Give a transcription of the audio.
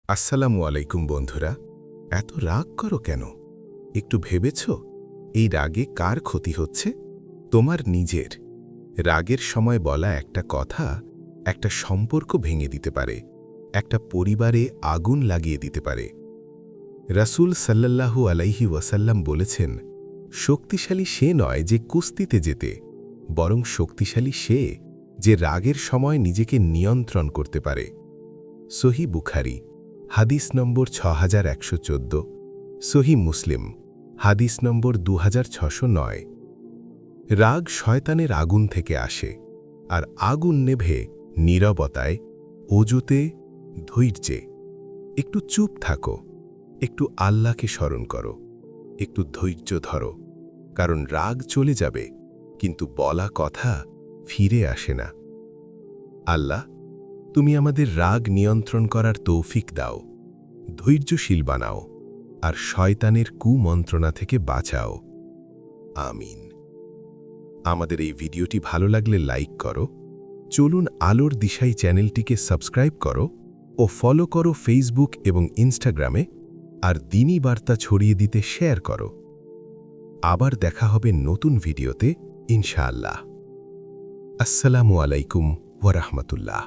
আসসালামু আলাইকুম বন্ধুরা। এত রাগ করো কেন? একটু ভেবেছ এই রাগে কার ক্ষতি হচ্ছে? তোমার নিজের। রাগের সময় বলা একটা কথা একটা সম্পর্ক ভেঙে দিতে পারে, একটা পরিবারে আগুন লাগিয়ে দিতে পারে। রাসূল সাল্লাল্লাহু আলাইহি ওয়াসাল্লাম বলেছেন, শক্তিশালী সে নয় যে কুস্তিতে জেতে, বরং শক্তিশালী সে যে রাগের সময় নিজেকে নিয়ন্ত্রণ করতে পারে। সহি বুখারী হাদিস নম্বর 6114, সহি মুসলিম হাদিস নম্বর 2609। রাগ শয়তানের আগুন থেকে আসে, আর আগুন নেভে নীরবতায়, অজুতে, ধৈর্যে। একটু চুপ থাকো, একটু আল্লাহকে স্মরণ করো, একটু ধৈর্য ধরো, কারণ রাগ চলে যাবে কিন্তু বলা কথা ফিরে আসে না। আল্লাহ, তুমি আমাদের রাগ নিয়ন্ত্রণ করার তৌফিক দাও, ধৈর্যশীল বানাও, আর শয়তানের কুমন্ত্রণা থেকে বাঁচাও। আমিন। আমাদের এই ভিডিওটি ভালো লাগলে লাইক করো, চলুন আলোর দিশাই চ্যানেলটিকে সাবস্ক্রাইব করো ও ফলো করো ফেসবুক এবং ইনস্টাগ্রামে, আর দ্বীনি বার্তা ছড়িয়ে দিতে শেয়ার করো। আবার দেখা হবে নতুন ভিডিওতে ইনশাআল্লাহ। আসসালামু আলাইকুম ওয়া রাহমাতুল্লাহ।